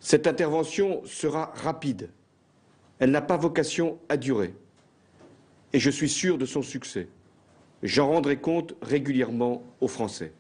Cette intervention sera rapide. Elle n'a pas vocation à durer. Et je suis sûr de son succès. J'en rendrai compte régulièrement aux Français.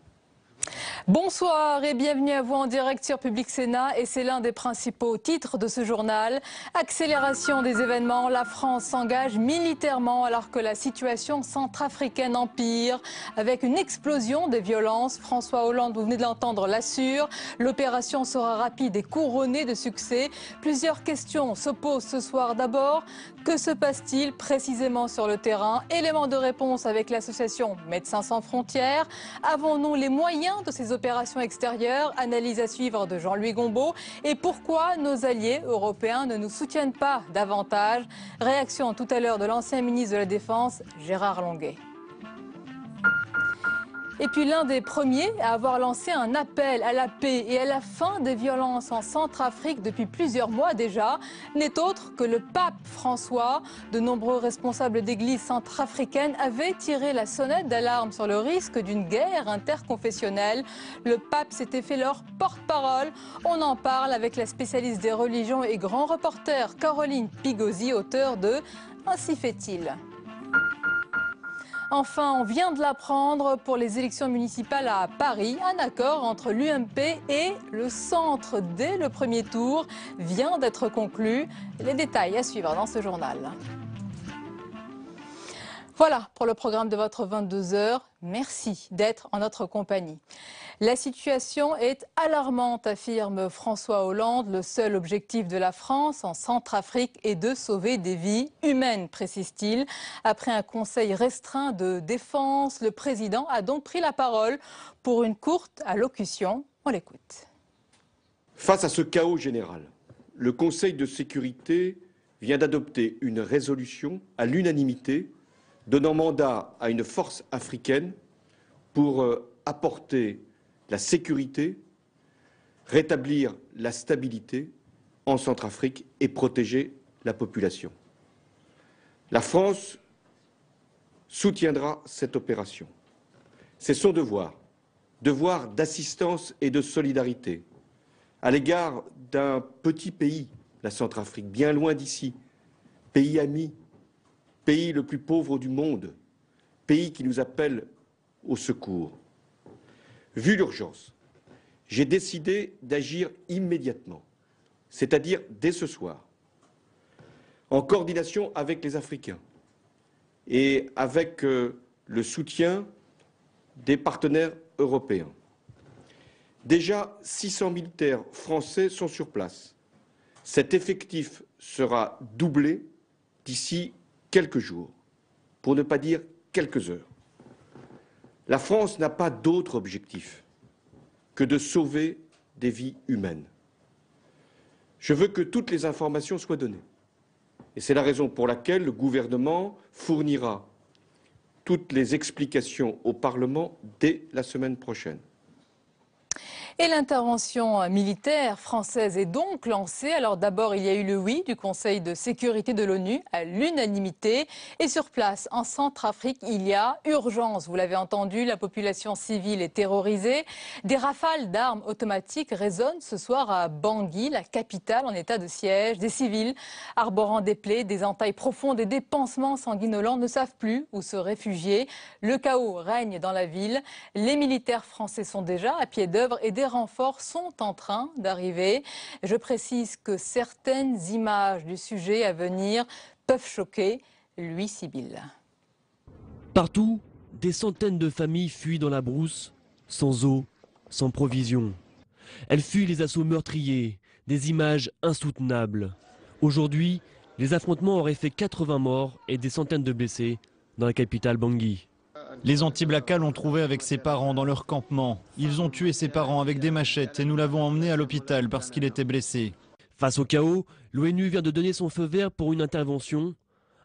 Bonsoir et bienvenue à vous en direct sur Public Sénat, et c'est l'un des principaux titres de ce journal. Accélération des événements, la France s'engage militairement alors que la situation centrafricaine empire avec une explosion des violences. François Hollande, vous venez de l'entendre, l'assure. L'opération sera rapide et couronnée de succès. Plusieurs questions se posent ce soir. D'abord, que se passe-t-il précisément sur le terrain? Élément de réponse avec l'association Médecins sans frontières. Avons-nous les moyens de ces opérations extérieures? Analyse à suivre de Jean-Louis Gombault. Et pourquoi nos alliés européens ne nous soutiennent pas davantage? Réaction tout à l'heure de l'ancien ministre de la Défense, Gérard Longuet. Et puis l'un des premiers à avoir lancé un appel à la paix et à la fin des violences en Centrafrique depuis plusieurs mois déjà n'est autre que le pape François. De nombreux responsables d'églises centrafricaines avaient tiré la sonnette d'alarme sur le risque d'une guerre interconfessionnelle. Le pape s'était fait leur porte-parole. On en parle avec la spécialiste des religions et grand reporter Caroline Pigosi, auteure de « Ainsi fait-il ». Enfin, on vient de l'apprendre, pour les élections municipales à Paris, un accord entre l'UMP et le centre dès le premier tour vient d'être conclu. Les détails à suivre dans ce journal. Voilà pour le programme de votre 22h. Merci d'être en notre compagnie. La situation est alarmante, affirme François Hollande. Le seul objectif de la France en Centrafrique est de sauver des vies humaines, précise-t-il. Après un conseil restreint de défense, le président a donc pris la parole pour une courte allocution. On l'écoute. Face à ce chaos général, le Conseil de sécurité vient d'adopter une résolution à l'unanimité donnant mandat à une force africaine pour apporter la sécurité, rétablir la stabilité en Centrafrique et protéger la population. La France soutiendra cette opération. C'est son devoir d'assistance et de solidarité à l'égard d'un petit pays, la Centrafrique, bien loin d'ici, pays ami, pays le plus pauvre du monde, pays qui nous appelle au secours. Vu l'urgence, j'ai décidé d'agir immédiatement, c'est-à-dire dès ce soir, en coordination avec les Africains et avec le soutien des partenaires européens. Déjà, 600 militaires français sont sur place. Cet effectif sera doublé d'ici quelques jours, pour ne pas dire quelques heures. La France n'a pas d'autre objectif que de sauver des vies humaines. Je veux que toutes les informations soient données. Et c'est la raison pour laquelle le gouvernement fournira toutes les explications au Parlement dès la semaine prochaine. Et l'intervention militaire française est donc lancée. Alors d'abord, il y a eu le oui du Conseil de sécurité de l'ONU à l'unanimité. Et sur place, en Centrafrique, il y a urgence. Vous l'avez entendu, la population civile est terrorisée. Des rafales d'armes automatiques résonnent ce soir à Bangui, la capitale en état de siège. Des civils arborant des plaies, des entailles profondes et des pansements sanguinolents ne savent plus où se réfugier. Le chaos règne dans la ville. Les militaires français sont déjà à pied d'œuvre et des renforts sont en train d'arriver. Je précise que certaines images du sujet à venir peuvent choquer. Lui, Sibylle. Partout, des centaines de familles fuient dans la brousse, sans eau, sans provisions. Elles fuient les assauts meurtriers, des images insoutenables. Aujourd'hui, les affrontements auraient fait 80 morts et des centaines de blessés dans la capitale Bangui. Les anti-Blacas l'ont trouvé avec ses parents dans leur campement. Ils ont tué ses parents avec des machettes et nous l'avons emmené à l'hôpital parce qu'il était blessé. Face au chaos, l'ONU vient de donner son feu vert pour une intervention,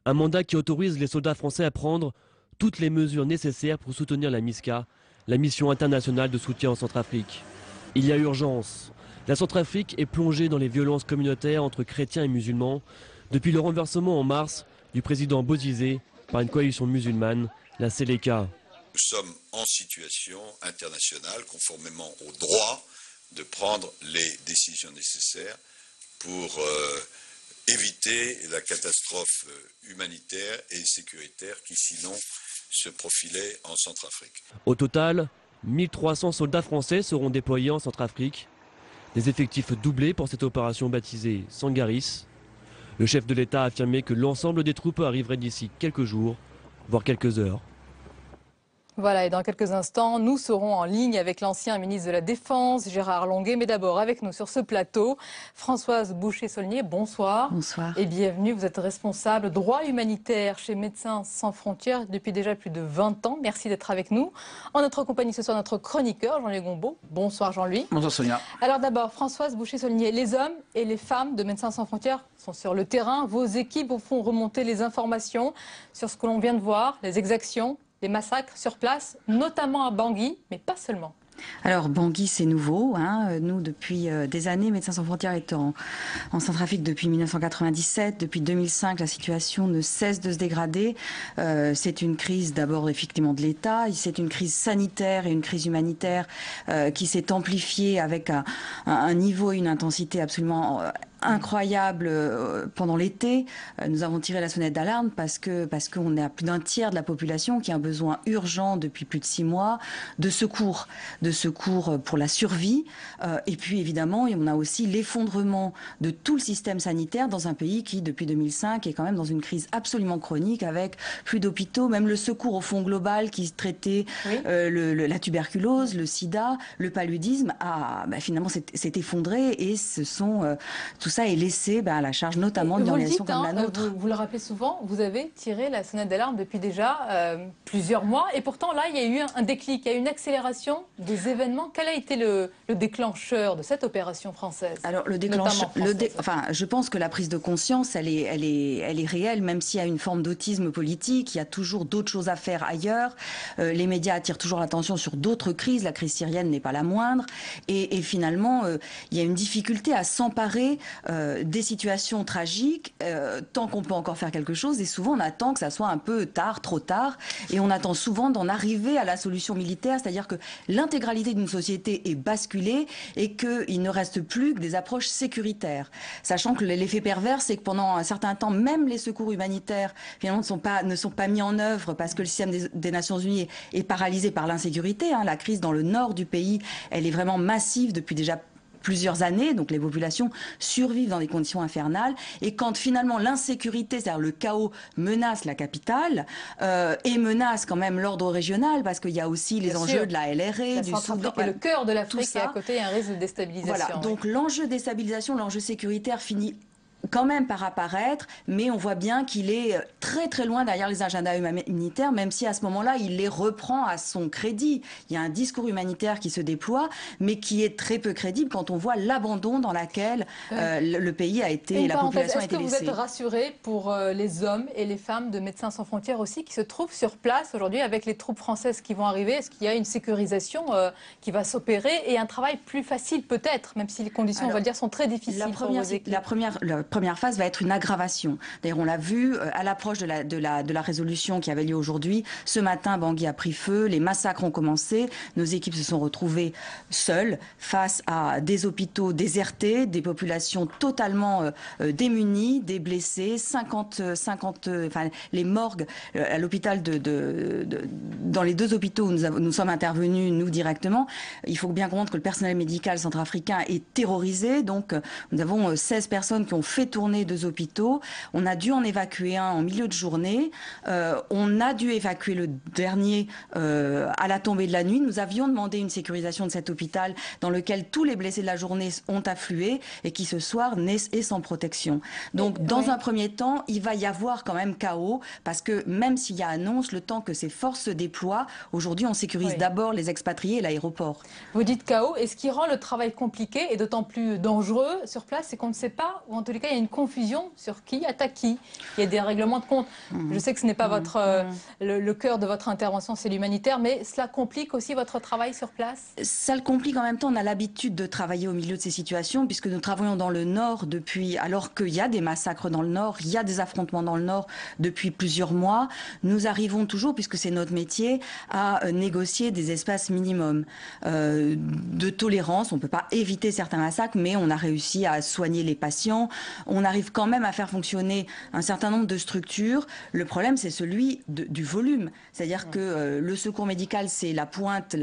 un mandat qui autorise les soldats français à prendre toutes les mesures nécessaires pour soutenir la MISCA, la mission internationale de soutien en Centrafrique. Il y a urgence. La Centrafrique est plongée dans les violences communautaires entre chrétiens et musulmans depuis le renversement en mars du président Bozizé par une coalition musulmane, la Seleka. Nous sommes en situation internationale, conformément au droit, de prendre les décisions nécessaires pour éviter la catastrophe humanitaire et sécuritaire qui sinon se profilait en Centrafrique. Au total, 1300 soldats français seront déployés en Centrafrique. Des effectifs doublés pour cette opération baptisée Sangaris. Le chef de l'État a affirmé que l'ensemble des troupes arriveraient d'ici quelques jours, voire quelques heures. Voilà, et dans quelques instants, nous serons en ligne avec l'ancien ministre de la Défense, Gérard Longuet. Mais d'abord, avec nous sur ce plateau, Françoise Boucher-Saulnier, bonsoir. Bonsoir. Et bienvenue, vous êtes responsable droit humanitaire chez Médecins sans frontières depuis déjà plus de 20 ans. Merci d'être avec nous. En notre compagnie ce soir, notre chroniqueur, Jean-Louis Gombault. Bonsoir Jean-Louis. Bonsoir Sonia. Alors d'abord, Françoise Boucher-Saulnier, les hommes et les femmes de Médecins sans frontières sont sur le terrain. Vos équipes vous font remonter les informations sur ce que l'on vient de voir, les exactions, les massacres sur place, notamment à Bangui, mais pas seulement. Alors Bangui, c'est nouveau. Nous, depuis des années, Médecins sans frontières est en Centrafrique depuis 1997. Depuis 2005, la situation ne cesse de se dégrader. C'est une crise d'abord effectivement de l'État. C'est une crise sanitaire et une crise humanitaire qui s'est amplifiée avec un niveau et une intensité absolument incroyable pendant l'été. Nous avons tiré la sonnette d'alarme parce qu'on est à plus d'un tiers de la population qui a un besoin urgent depuis plus de 6 mois de secours pour la survie. Et puis évidemment, on a aussi l'effondrement de tout le système sanitaire dans un pays qui, depuis 2005, est quand même dans une crise absolument chronique avec plus d'hôpitaux, même le secours au fond global qui traitait la tuberculose, le sida, le paludisme, finalement s'est effondré et tout ça est laissé à la charge notamment d'une organisation comme la nôtre. Vous le rappelez souvent, vous avez tiré la sonnette d'alarme depuis déjà plusieurs mois et pourtant là il y a eu un déclic, il y a eu une accélération des événements. Quel a été le déclencheur de cette opération française? Alors je pense que la prise de conscience elle est réelle, même s'il y a une forme d'autisme politique, il y a toujours d'autres choses à faire ailleurs. Les médias attirent toujours l'attention sur d'autres crises, la crise syrienne n'est pas la moindre et finalement il y a une difficulté à s'emparer des situations tragiques tant qu'on peut encore faire quelque chose et souvent on attend que ça soit un peu tard, trop tard et on attend souvent d'en arriver à la solution militaire, c'est-à-dire que l'intégralité d'une société est basculée et qu'il ne reste plus que des approches sécuritaires. Sachant que l'effet pervers, c'est que pendant un certain temps, même les secours humanitaires finalement ne sont pas mis en œuvre parce que le système des Nations Unies est paralysé par l'insécurité. La crise dans le nord du pays, elle est vraiment massive depuis déjà plusieurs années, donc les populations survivent dans des conditions infernales et quand finalement l'insécurité, c'est-à-dire le chaos menace la capitale et menace quand même l'ordre régional parce qu'il y a aussi les enjeux de la LRA, du Soudan, le cœur de l'Afrique et à côté il y a un risque de déstabilisation. Voilà, donc l'enjeu déstabilisation, l'enjeu sécuritaire finit quand même par apparaître, mais on voit bien qu'il est très très loin derrière les agendas humanitaires, même si à ce moment-là, il les reprend à son crédit. Il y a un discours humanitaire qui se déploie, mais qui est très peu crédible quand on voit l'abandon dans lequel le pays a été, la population a été laissée. Est-ce que vous êtes rassurés pour les hommes et les femmes de Médecins sans frontières aussi, qui se trouvent sur place aujourd'hui avec les troupes françaises qui vont arriver? Est-ce qu'il y a une sécurisation qui va s'opérer et un travail plus facile peut-être, même si les conditions, on va le dire, sont très difficiles pour vos équipes? La première phase va être une aggravation. D'ailleurs, on l'a vu à l'approche de la résolution qui avait lieu aujourd'hui. Ce matin, Bangui a pris feu, les massacres ont commencé. Nos équipes se sont retrouvées seules face à des hôpitaux désertés, des populations totalement démunies, des blessés, 50 les morgues à l'hôpital dans les 2 hôpitaux où nous sommes intervenus, nous directement. Il faut bien comprendre que le personnel médical centrafricain est terrorisé. Donc, nous avons 16 personnes qui ont fait tourner 2 hôpitaux. On a dû en évacuer un en milieu de journée. On a dû évacuer le dernier à la tombée de la nuit. Nous avions demandé une sécurisation de cet hôpital dans lequel tous les blessés de la journée ont afflué et qui ce soir est sans protection. Donc dans un premier temps, il va y avoir quand même chaos parce que même s'il y a annonce, le temps que ces forces se déploient, aujourd'hui on sécurise d'abord les expatriés et l'aéroport. Vous dites chaos, et ce qui rend le travail compliqué et d'autant plus dangereux sur place, c'est qu'on ne sait pas, ou en tous les cas il y a une confusion sur qui attaque qui. Il y a des règlements de compte. Je sais que ce n'est pas le cœur de votre intervention, c'est l'humanitaire, mais cela complique aussi votre travail sur place? Ça le complique en même temps. On a l'habitude de travailler au milieu de ces situations, puisque nous travaillons dans le Nord depuis, alors qu'il y a des massacres dans le Nord, il y a des affrontements dans le Nord depuis plusieurs mois. Nous arrivons toujours, puisque c'est notre métier, à négocier des espaces minimums de tolérance. On ne peut pas éviter certains massacres, mais on a réussi à soigner les patients. On arrive quand même à faire fonctionner un certain nombre de structures. Le problème, c'est celui du volume. C'est-à-dire que le secours médical, c'est la pointe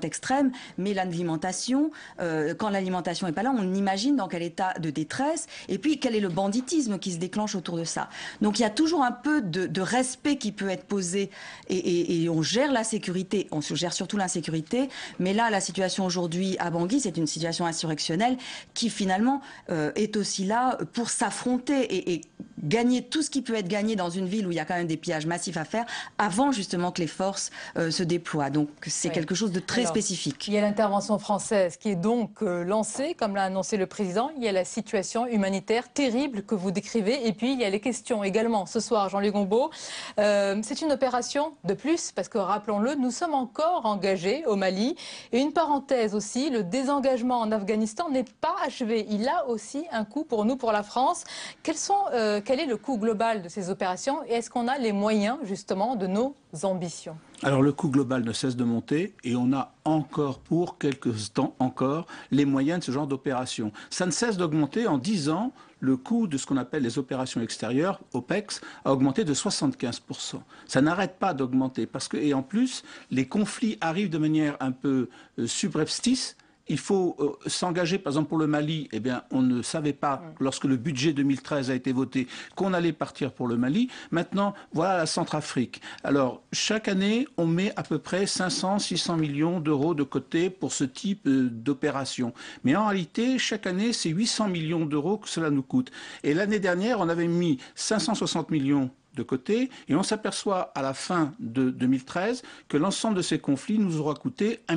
extrême, mais l'alimentation, quand l'alimentation n'est pas là, on imagine dans quel état de détresse, et puis quel est le banditisme qui se déclenche autour de ça. Donc il y a toujours un peu de respect qui peut être posé, et on gère la sécurité, on gère surtout l'insécurité, mais là, la situation aujourd'hui à Bangui, c'est une situation insurrectionnelle qui finalement est aussi là pour s'affronter et gagner tout ce qui peut être gagné dans une ville où il y a quand même des pillages massifs à faire avant justement que les forces se déploient. Donc c'est quelque chose de très spécifique. Il y a l'intervention française qui est donc lancée, comme l'a annoncé le président. Il y a la situation humanitaire terrible que vous décrivez, et puis il y a les questions également ce soir, Jean-Luc Gombault. C'est une opération de plus, parce que rappelons-le, nous sommes encore engagés au Mali. Et une parenthèse aussi, le désengagement en Afghanistan n'est pas achevé. Il a aussi un coût pour nous, pour la France. Quel est le coût global de ces opérations, et est-ce qu'on a les moyens justement de nos ambitions? Alors le coût global ne cesse de monter, et on a encore pour quelques temps encore les moyens de ce genre d'opération. Ça ne cesse d'augmenter. En 10 ans, le coût de ce qu'on appelle les opérations extérieures, OPEX, a augmenté de 75%. Ça n'arrête pas d'augmenter, et en plus, les conflits arrivent de manière un peu subreptice. Il faut s'engager, par exemple pour le Mali, eh bien, on ne savait pas, lorsque le budget 2013 a été voté, qu'on allait partir pour le Mali. Maintenant, voilà la Centrafrique. Alors, chaque année, on met à peu près 500-600 millions d'euros de côté pour ce type d'opération. Mais en réalité, chaque année, c'est 800 millions d'euros que cela nous coûte. Et l'année dernière, on avait mis 560 millions de côté, et on s'aperçoit à la fin de 2013 que l'ensemble de ces conflits nous aura coûté 1,2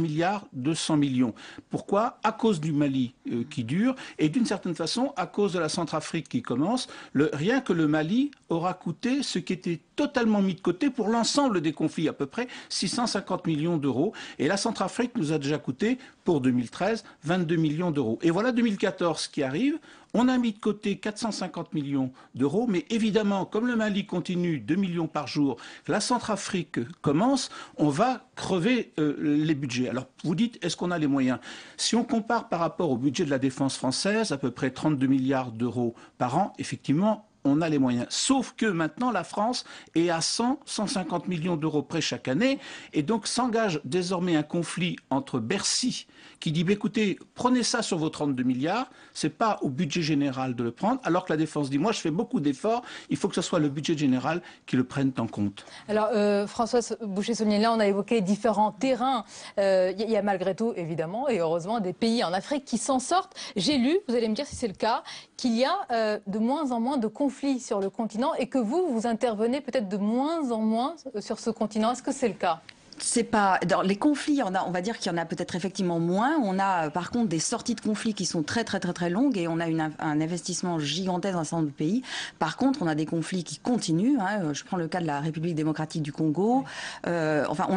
milliard. Pourquoi? À cause du Mali qui dure, et d'une certaine façon à cause de la Centrafrique qui commence. Rien que le Mali aura coûté ce qui était totalement mis de côté pour l'ensemble des conflits, à peu près 650 millions d'euros, et la Centrafrique nous a déjà coûté, pour 2013, 22 millions d'euros. Et voilà 2014 qui arrive. On a mis de côté 450 millions d'euros, mais évidemment, comme le Mali continue 2 millions par jour, la Centrafrique commence, on va crever les budgets. Alors, vous dites, est-ce qu'on a les moyens? Si on compare par rapport au budget de la défense française, à peu près 32 milliards d'euros par an, effectivement, on a les moyens. Sauf que maintenant, la France est à 100-150 millions d'euros près chaque année, et donc s'engage désormais un conflit entre Bercy, qui dit, écoutez, prenez ça sur vos 32 milliards, c'est pas au budget général de le prendre, alors que la défense dit, moi je fais beaucoup d'efforts, il faut que ce soit le budget général qui le prenne en compte. Alors, Françoise Boucher-Saunier, là on a évoqué différents terrains. Il y a malgré tout, évidemment, et heureusement, des pays en Afrique qui s'en sortent. J'ai lu, vous allez me dire si c'est le cas, qu'il y a de moins en moins de conflits sur le continent, et que vous intervenez peut-être de moins en moins sur ce continent. Est-ce que c'est le cas? C'est pas dans les conflits, on va dire qu'il y en a peut-être effectivement moins. On a par contre des sorties de conflits qui sont très longues, et on a un investissement gigantesque dans un certain nombre de pays. Par contre, on a des conflits qui continuent. Je prends le cas de la République démocratique du Congo. On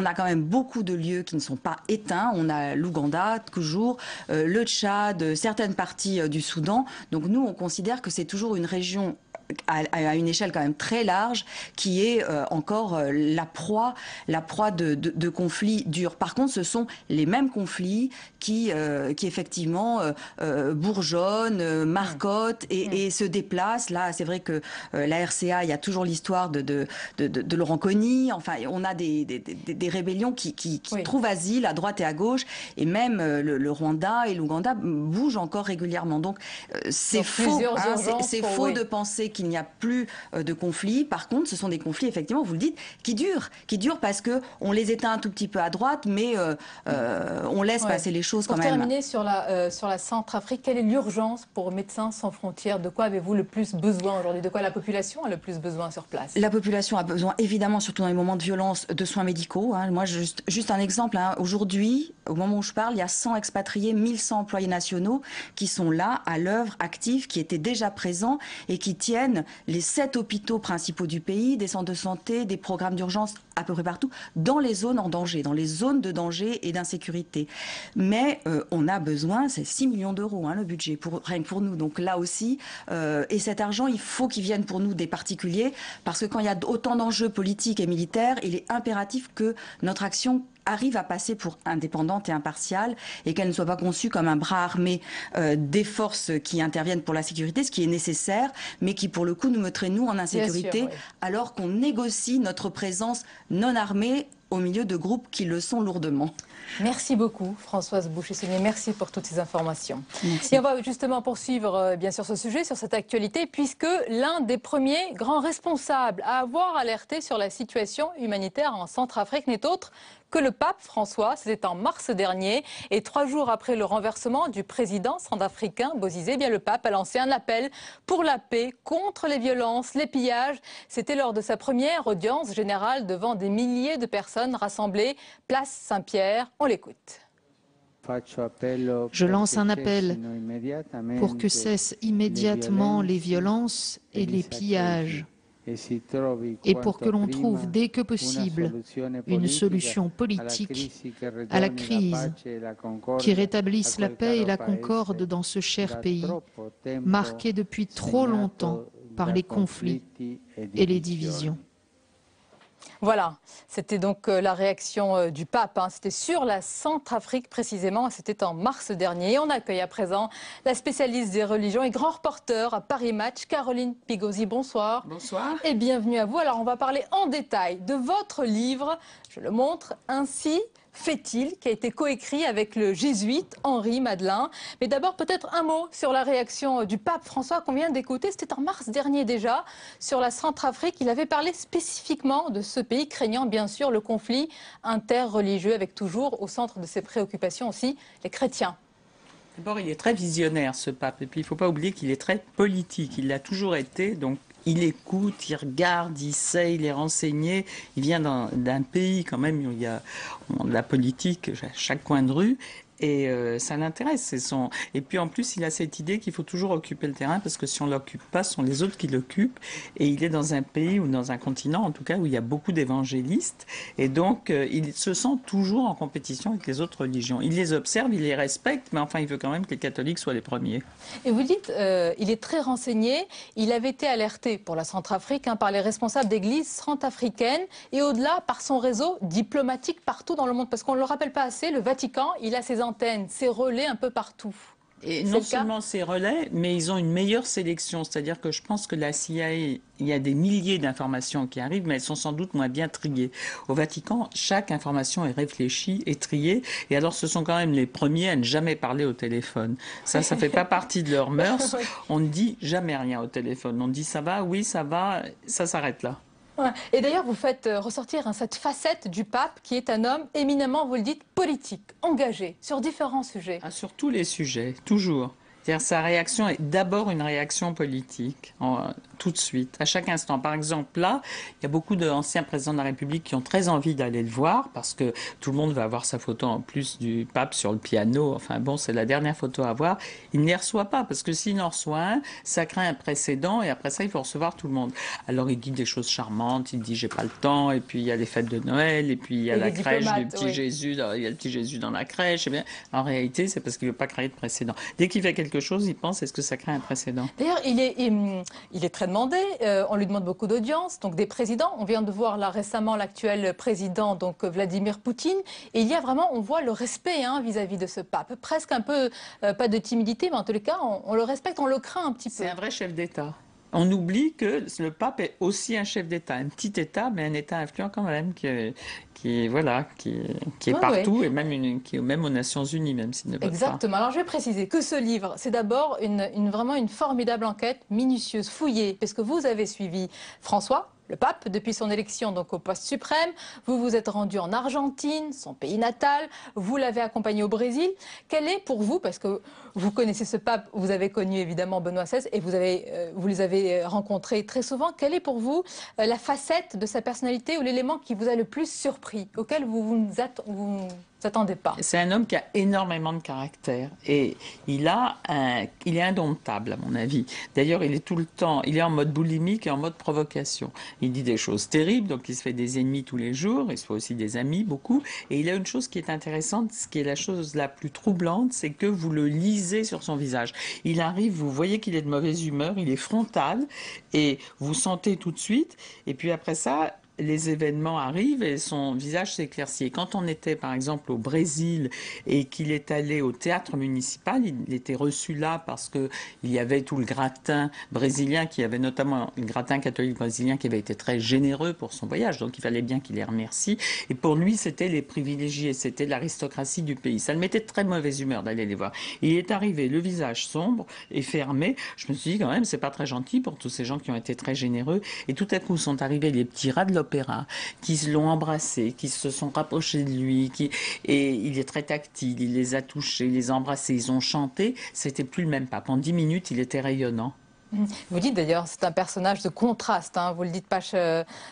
a quand même beaucoup de lieux qui ne sont pas éteints. On a l'Ouganda toujours, le Tchad, certaines parties du Soudan. Donc nous, on considère que c'est toujours une région à une échelle quand même très large, qui est encore la proie de conflits durs. Par contre, ce sont les mêmes conflits qui effectivement bourgeonnent, marcotent et se déplacent. Là, c'est vrai que la RCA, il y a toujours l'histoire de Laurent Kony. Enfin, on a des rébellions qui trouvent asile à droite et à gauche, et même le Rwanda et l'Ouganda bougent encore régulièrement. Donc c'est faux, c'est faux de penser qu'il qu'il n'y a plus de conflits. Par contre, ce sont des conflits, effectivement, vous le dites, qui durent parce qu'on les éteint un tout petit peu à droite, mais on laisse passer les choses quand même. Pour terminer sur la Centrafrique, quelle est l'urgence pour Médecins sans frontières? De quoi avez-vous le plus besoin aujourd'hui? De quoi la population a le plus besoin sur place? La population a besoin, évidemment, surtout dans les moments de violence, de soins médicaux. Moi, juste un exemple. Aujourd'hui, au moment où je parle, il y a 100 expatriés, 1100 employés nationaux qui sont là, à l'œuvre, actifs, qui étaient déjà présents et qui tiennent les 7 hôpitaux principaux du pays, des centres de santé, des programmes d'urgence à peu près partout, dans les zones en danger, dans les zones de danger et d'insécurité. Mais on a besoin, c'est 6 millions d'euros le budget, rien que pour nous. Donc là aussi, et cet argent, il faut qu'il vienne pour nous des particuliers, parce que quand il y a autant d'enjeux politiques et militaires, il est impératif que notre action arrive à passer pour indépendante et impartiale et qu'elle ne soit pas conçue comme un bras armé des forces qui interviennent pour la sécurité, ce qui est nécessaire, mais qui pour le coup nous mettrait nous en insécurité, sûr, oui. Alors qu'on négocie notre présence non armée au milieu de groupes qui le sont lourdement. Merci beaucoup Françoise Boucher-Saunier, merci pour toutes ces informations. Merci. Et on va justement poursuivre bien sûr ce sujet, sur cette actualité, puisque l'un des premiers grands responsables à avoir alerté sur la situation humanitaire en Centrafrique n'est autre que le pape François. C'était en mars dernier, et 3 jours après le renversement du président centrafricain Bozizé, le pape a lancé un appel pour la paix, contre les violences, les pillages. C'était lors de sa première audience générale devant des milliers de personnes rassemblées place Saint-Pierre. On l'écoute. Je lance un appel pour que cessent immédiatement les violences et les pillages, et pour que l'on trouve dès que possible une solution politique à la crise qui rétablisse la paix et la concorde dans ce cher pays, marqué depuis trop longtemps par les conflits et les divisions. Voilà, c'était donc la réaction du pape. C'était sur la Centrafrique précisément, c'était en mars dernier. Et on accueille à présent la spécialiste des religions et grand reporter à Paris Match, Caroline Pigosi. Bonsoir. Bonsoir. Et bienvenue à vous. Alors on va parler en détail de votre livre, je le montre, Ainsi fait-il, qui a été coécrit avec le jésuite Henri Madelin. Mais d'abord, peut-être un mot sur la réaction du pape François qu'on vient d'écouter. C'était en mars dernier déjà, sur la Centrafrique. Il avait parlé spécifiquement de ce pays, craignant bien sûr le conflit interreligieux, avec toujours au centre de ses préoccupations aussi les chrétiens. D'abord, il est très visionnaire, ce pape. Et puis, il ne faut pas oublier qu'il est très politique. Il l'a toujours été, donc il écoute, il regarde, il sait, il est renseigné. Il vient d'un pays quand même où il y a de la politique à chaque coin de rue. Et ça l'intéresse. Et puis en plus, il a cette idée qu'il faut toujours occuper le terrain, parce que si on ne l'occupe pas, ce sont les autres qui l'occupent. Et il est dans un pays ou dans un continent, en tout cas, où il y a beaucoup d'évangélistes. Et donc, il se sent toujours en compétition avec les autres religions. Il les observe, il les respecte, mais enfin, il veut quand même que les catholiques soient les premiers. Et vous dites, il est très renseigné. Il avait été alerté pour la Centrafrique par les responsables d'églises centrafricaines et au-delà par son réseau diplomatique partout dans le monde. Parce qu'on ne le rappelle pas assez, le Vatican, il a ses antennes, ses relais un peu partout. Et non seulement ces relais, mais ils ont une meilleure sélection. C'est-à-dire que je pense que la CIA, il y a des milliers d'informations qui arrivent, mais elles sont sans doute moins bien triées. Au Vatican, chaque information est réfléchie et triée. Et alors, ce sont quand même les premiers à ne jamais parler au téléphone. Ça fait pas partie de leurs mœurs. On ne dit jamais rien au téléphone. On dit ça va, oui, ça va, ça s'arrête là. Et d'ailleurs, vous faites ressortir cette facette du pape qui est un homme éminemment, vous le dites, politique, engagé sur différents sujets. Sur tous les sujets, toujours. C'est-à-dire sa réaction est d'abord une réaction politique, tout de suite, à chaque instant. Par exemple, là, il y a beaucoup d'anciens présidents de la République qui ont très envie d'aller le voir, parce que tout le monde va avoir sa photo en plus du pape sur le piano. Enfin bon, c'est la dernière photo à voir. Il ne les reçoit pas, parce que s'il en reçoit un, ça crée un précédent, et après ça, il faut recevoir tout le monde. Alors il dit des choses charmantes, il dit j'ai pas le temps, et puis il y a les fêtes de Noël, et puis il y a la crèche du petit Jésus, il y a le petit Jésus dans la crèche. Et bien, en réalité, c'est parce qu'il ne veut pas créer de précédent. Dès qu'il fait quelque chose, il pense, est-ce que ça crée un précédent? D'ailleurs, il est très demandé, on lui demande beaucoup d'audience, donc des présidents. On vient de voir là récemment l'actuel président, donc Vladimir Poutine, et il y a vraiment, on voit le respect vis-à-vis de ce pape. Presque un peu, pas de timidité, mais en tous les cas, on le respecte, on le craint un petit peu. C'est un vrai chef d'État. On oublie que le pape est aussi un chef d'État, un petit État, mais un État influent quand même, qui est partout, et qui est même aux Nations Unies, même s'il ne vote pas. Exactement. Alors je vais préciser que ce livre, c'est d'abord vraiment une formidable enquête minutieuse, fouillée, parce que vous avez suivi François, le pape, depuis son élection donc au poste suprême. Vous vous êtes rendu en Argentine, son pays natal. Vous l'avez accompagné au Brésil. Quel est pour vous, parce que vous connaissez ce pape, vous avez connu évidemment Benoît XVI et vous les avez rencontrés très souvent. Quelle est pour vous la facette de sa personnalité ou l'élément qui vous a le plus surpris, auquel vous attendez pas? C'est un homme qui a énormément de caractère et il est indomptable à mon avis. D'ailleurs, il est tout le temps, il est en mode boulimique et en mode provocation. Il dit des choses terribles, donc il se fait des ennemis tous les jours, il se fait aussi des amis, beaucoup. Et il a une chose qui est intéressante, ce qui est la chose la plus troublante, c'est que vous le lisez sur son visage. Il arrive, vous voyez qu'il est de mauvaise humeur, il est frontal et vous sentez tout de suite. Et puis après ça, les événements arrivent et son visage s'éclaircit. Quand on était par exemple au Brésil et qu'il est allé au théâtre municipal, il était reçu là parce qu'il y avait tout le gratin brésilien, qui avait notamment un gratin catholique brésilien qui avait été très généreux pour son voyage, donc il fallait bien qu'il les remercie. Et pour lui, c'était les privilégiés, c'était l'aristocratie du pays. Ça le mettait de très mauvaise humeur d'aller les voir. Il est arrivé, le visage sombre et fermé. Je me suis dit quand même, c'est pas très gentil pour tous ces gens qui ont été très généreux. Et tout à coup sont arrivés les petits rats de l'opéra qui l'ont embrassé, qui se sont rapprochés de lui, et il est très tactile, il les a touchés, il les a embrassés, ils ont chanté. C'était plus le même pape. En 10 minutes, il était rayonnant. Vous dites d'ailleurs, c'est un personnage de contraste, hein, vous le dites page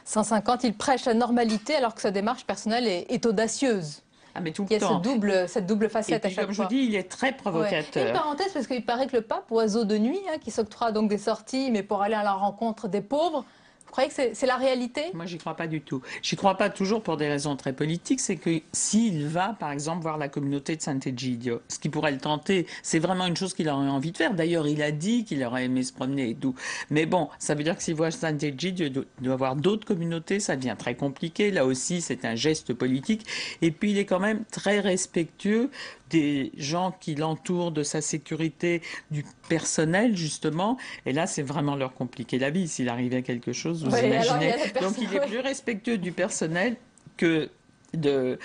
150, il prêche la normalité alors que sa démarche personnelle est audacieuse. Ah, mais tout il y le a temps. cette double facette et puis, à chaque comme fois. je vous dis, il est très provocateur. Une parenthèse, parce qu'il paraît que le pape, oiseau de nuit, hein, qui s'octroie donc des sorties, mais pour aller à la rencontre des pauvres, vous croyez que c'est la réalité? Moi, j'y crois pas du tout. J'y crois pas toujours pour des raisons très politiques. C'est que s'il va, par exemple, voir la communauté de Sant'Egidio, ce qui pourrait le tenter, c'est vraiment une chose qu'il aurait envie de faire. D'ailleurs, il a dit qu'il aurait aimé se promener et tout. Mais bon, ça veut dire que s'il voit Sant'Egidio, il doit avoir d'autres communautés. Ça devient très compliqué. Là aussi, c'est un geste politique. Et puis, il est quand même très respectueux des gens qui l'entourent, de sa sécurité, du personnel, justement. Et là, c'est vraiment leur compliquer la vie. S'il arrivait quelque chose, vous imaginez. Donc, il est plus respectueux du personnel que du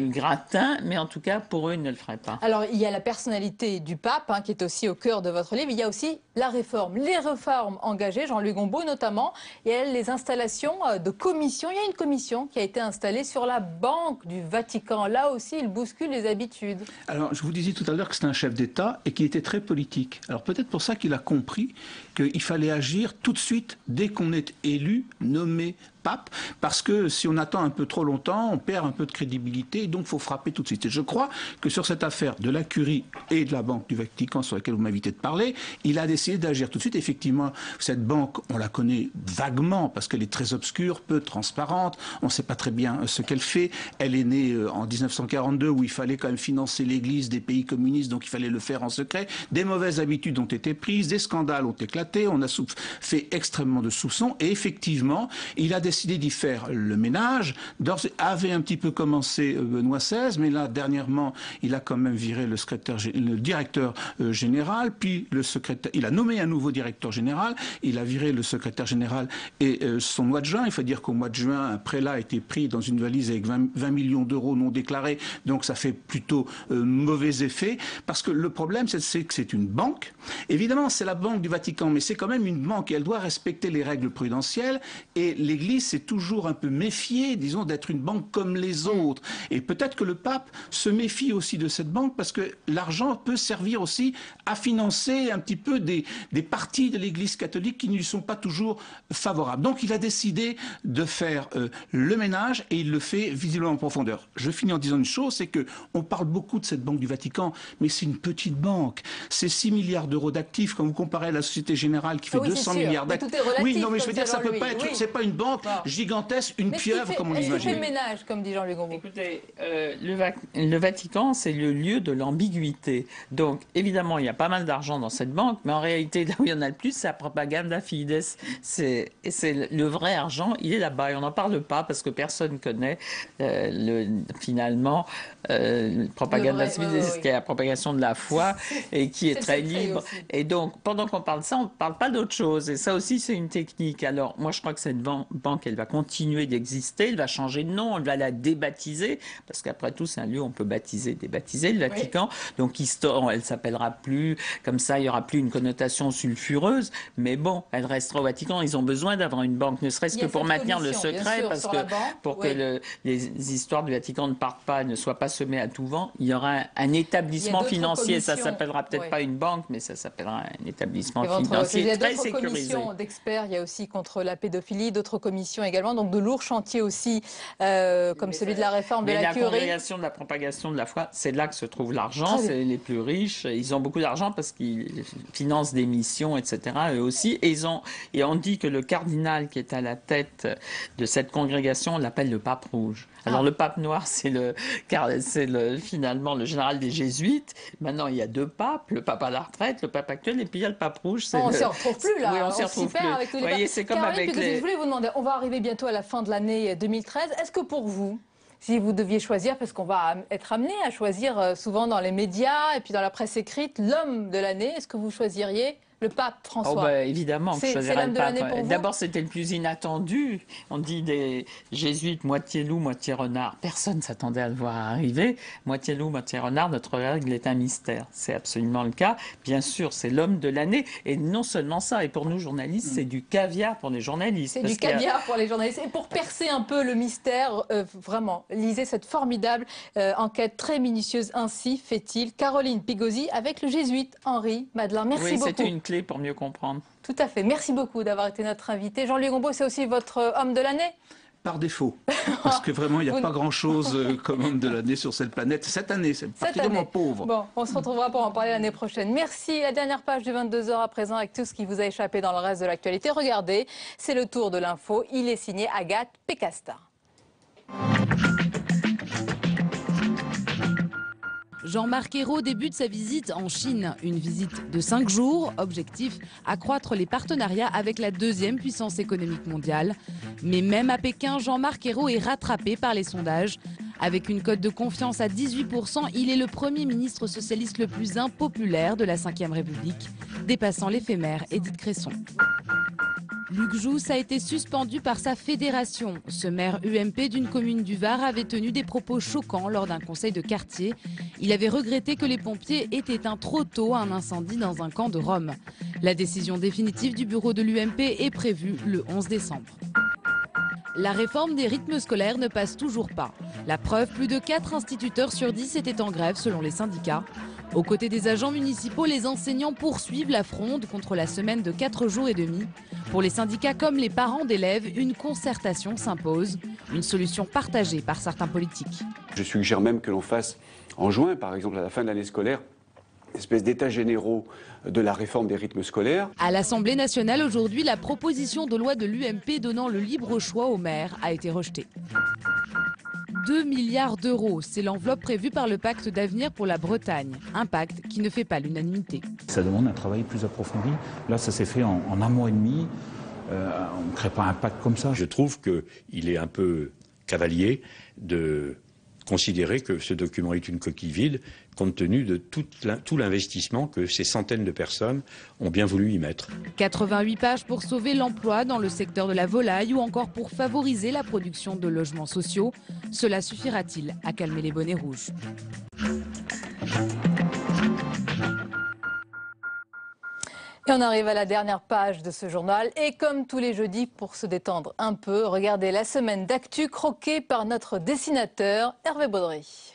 gratin, mais en tout cas, pour eux, ils ne le feraient pas. Alors, il y a la personnalité du pape, hein, qui est aussi au cœur de votre livre. Il y a aussi la réforme, les réformes engagées, Jean-Louis Gombault notamment, et les installations de commissions. Il y a une commission qui a été installée sur la Banque du Vatican. Là aussi, il bouscule les habitudes. Alors, je vous disais tout à l'heure que c'était un chef d'État et qu'il était très politique. Alors, peut-être pour ça qu'il a compris qu'il fallait agir tout de suite dès qu'on est élu, nommé pape, parce que si on attend un peu trop longtemps, on perd un peu de crédibilité, et donc il faut frapper tout de suite. Et je crois que sur cette affaire de la Curie et de la Banque du Vatican, sur laquelle vous m'invitez de parler, il a décidé d'agir tout de suite. Effectivement, cette banque, on la connaît vaguement, parce qu'elle est très obscure, peu transparente, on ne sait pas très bien ce qu'elle fait. Elle est née en 1942, où il fallait quand même financer l'Église des pays communistes, donc il fallait le faire en secret. Des mauvaises habitudes ont été prises, des scandales ont éclaté, on a fait extrêmement de soupçons, et effectivement, il a décidé d'y faire le ménage. Avait un petit peu commencé Benoît XVI, mais là, dernièrement, il a quand même viré le directeur général, puis le secrétaire. Il a nommé un nouveau directeur général, il a viré le secrétaire général et son adjoint. Il faut dire qu'au mois de juin, un prélat a été pris dans une valise avec 20 millions d'euros non déclarés, donc ça fait plutôt mauvais effet, parce que le problème, c'est que c'est une banque. Évidemment, c'est la Banque du Vatican, mais c'est quand même une banque et elle doit respecter les règles prudentielles, et l'Église s'est toujours un peu méfiée, disons, d'être une banque comme les autres. Et peut-être que le pape se méfie aussi de cette banque, parce que l'argent peut servir aussi à financer un petit peu des parties de l'Église catholique qui ne lui sont pas toujours favorables. Donc il a décidé de faire le ménage, et il le fait visiblement en profondeur. Je finis en disant une chose, c'est que on parle beaucoup de cette Banque du Vatican, mais c'est une petite banque. C'est 6 milliards d'euros d'actifs quand vous comparez à la Société Générale qui fait 200 milliards d'actifs. Oui, non, mais je veux dire, ça peut pas être, c'est pas une banque gigantesque, une pieuvre comme on l'imagine. Est-ce qu'il fait l'imagine. le ménage, comme dit Jean-Luc Gombault? Écoutez, le Vatican, c'est le lieu de l'ambiguïté. Donc, évidemment, il y a pas mal d'argent dans cette banque, mais en réalité, là où il y en a le plus, c'est la propaganda fides. C'est le vrai argent, il est là-bas. Et on n'en parle pas parce que personne ne connaît finalement propaganda fides, qui est la propagation de la foi et qui est très libre. Et donc, pendant qu'on parle de ça, on ne parle pas d'autre chose. Et ça aussi, c'est une technique. Alors, moi, je crois que cette banque, elle va continuer d'exister, elle va changer de nom, elle va la débaptiser, parce qu'après tout, c'est un lieu où on peut baptiser, débaptiser le Vatican. Donc, elle s'appellera plus, comme ça, il n'y aura plus une connotation sulfureuse, mais bon, elle restera au Vatican. Ils ont besoin d'avoir une banque, ne serait-ce que pour maintenir le secret, parce que pour que les histoires du Vatican ne partent pas, ne soient pas semées à tout vent, il y aura un établissement financier. Ça s'appellera peut-être pas une banque, mais ça s'appellera un établissement financier très sécurisé. Il y a d'autres commissions d'experts, il y a aussi contre la pédophilie, d'autres commissions également, donc de lourds chantiers aussi, comme celui de la réforme de la curie. Mais la congrégation de la propagation de la foi, c'est là que se trouve l'argent, c'est les plus riches, ils ont beaucoup d'argent parce qu'ils financent des missions, etc., eux aussi, et on dit que le cardinal qui est à la tête de cette congrégation, on l'appelle le pape rouge. Alors le pape noir, c'est finalement le général des jésuites. Maintenant, il y a deux papes, le pape à la retraite, le pape actuel, et puis il y a le pape rouge. On ne s'y retrouve plus là. Oui, on s'y retrouve plus. Avec tous les voyez, c'est comme Caroline, avec les... Je voulais vous demander, on va arriver bientôt à la fin de l'année 2013. Est-ce que pour vous, si vous deviez choisir, parce qu'on va être amené à choisir souvent dans les médias et puis dans la presse écrite, l'homme de l'année, est-ce que vous choisiriez le pape François? Évidemment que je choisirais le pape. D'abord, c'était le plus inattendu. On dit des jésuites, moitié loup, moitié renard. Personne ne s'attendait à le voir arriver. Moitié loup, moitié renard, notre règle est un mystère. C'est absolument le cas. Bien sûr, c'est l'homme de l'année. Et non seulement ça, et pour nous journalistes, c'est du caviar pour les journalistes. C'est du caviar pour les journalistes. Et pour percer un peu le mystère, vraiment, lisez cette formidable enquête très minutieuse. Ainsi fait-il Caroline Pigosi avec le jésuite Henri Madelin. Merci beaucoup. C'était une clé pour mieux comprendre. Tout à fait. Merci beaucoup d'avoir été notre invité. Jean-Louis Gombault, c'est aussi votre homme de l'année? Par défaut. Parce que vraiment, il n'y a pas grand-chose comme homme de l'année sur cette planète. Cette année, c'est particulièrement pauvre. Bon, on se retrouvera pour en parler l'année prochaine. Merci. La dernière page du 22h à présent avec tout ce qui vous a échappé dans le reste de l'actualité. Regardez, c'est le tour de l'info. Il est signé Agathe Pécasta. Jean-Marc Ayrault débute sa visite en Chine. Une visite de 5 jours. Objectif, accroître les partenariats avec la deuxième puissance économique mondiale. Mais même à Pékin, Jean-Marc Ayrault est rattrapé par les sondages. Avec une cote de confiance à 18%, il est le Premier ministre socialiste le plus impopulaire de la Ve République, dépassant l'éphémère Édith Cresson. Luc Jousse a été suspendu par sa fédération. Ce maire UMP d'une commune du Var avait tenu des propos choquants lors d'un conseil de quartier. Il avait regretté que les pompiers aient éteint trop tôt un incendie dans un camp de Rome. La décision définitive du bureau de l'UMP est prévue le 11 décembre. La réforme des rythmes scolaires ne passe toujours pas. La preuve, plus de 4 instituteurs sur 10 étaient en grève selon les syndicats. Aux côtés des agents municipaux, les enseignants poursuivent la fronde contre la semaine de 4 jours et demi. Pour les syndicats comme les parents d'élèves, une concertation s'impose. Une solution partagée par certains politiques. Je suggère même que l'on fasse en juin, par exemple à la fin de l'année scolaire, une espèce d'états généraux de la réforme des rythmes scolaires. À l'Assemblée nationale aujourd'hui, la proposition de loi de l'UMP donnant le libre choix aux maires a été rejetée. 2 milliards d'euros, c'est l'enveloppe prévue par le pacte d'avenir pour la Bretagne. Un pacte qui ne fait pas l'unanimité. Ça demande un travail plus approfondi. Là, ça s'est fait en un mois et demi. On ne crée pas un pacte comme ça. Je trouve qu'il est un peu cavalier de considérer que ce document est une coquille vide, compte tenu de tout l'investissement que ces centaines de personnes ont bien voulu y mettre. 88 pages pour sauver l'emploi dans le secteur de la volaille ou encore pour favoriser la production de logements sociaux. Cela suffira-t-il à calmer les bonnets rouges ? Et on arrive à la dernière page de ce journal. Et comme tous les jeudis, pour se détendre un peu, regardez la semaine d'actu croquée par notre dessinateur Hervé Baudry.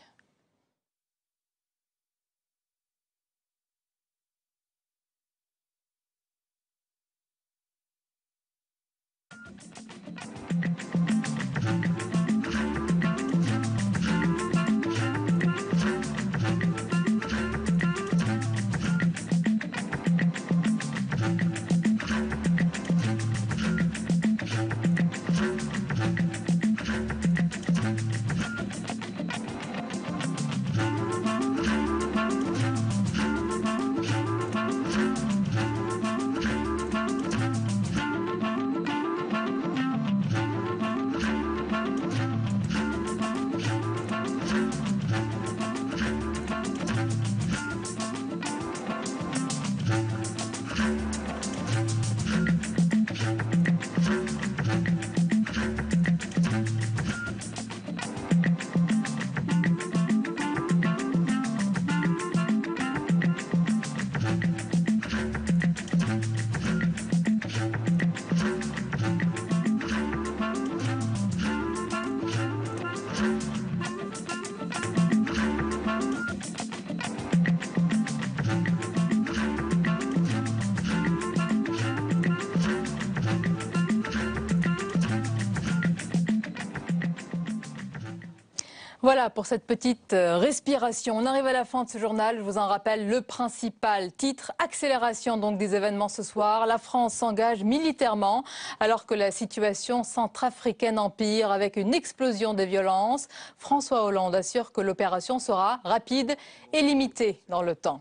Voilà pour cette petite respiration. On arrive à la fin de ce journal. Je vous en rappelle le principal titre. Accélération donc des événements ce soir. La France s'engage militairement alors que la situation centrafricaine empire avec une explosion des violences. François Hollande assure que l'opération sera rapide et limitée dans le temps.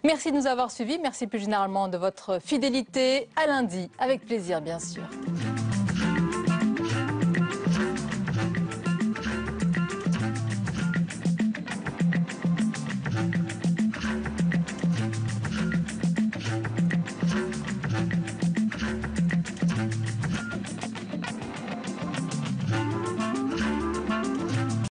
Merci de nous avoir suivis. Merci plus généralement de votre fidélité. À lundi, avec plaisir bien sûr.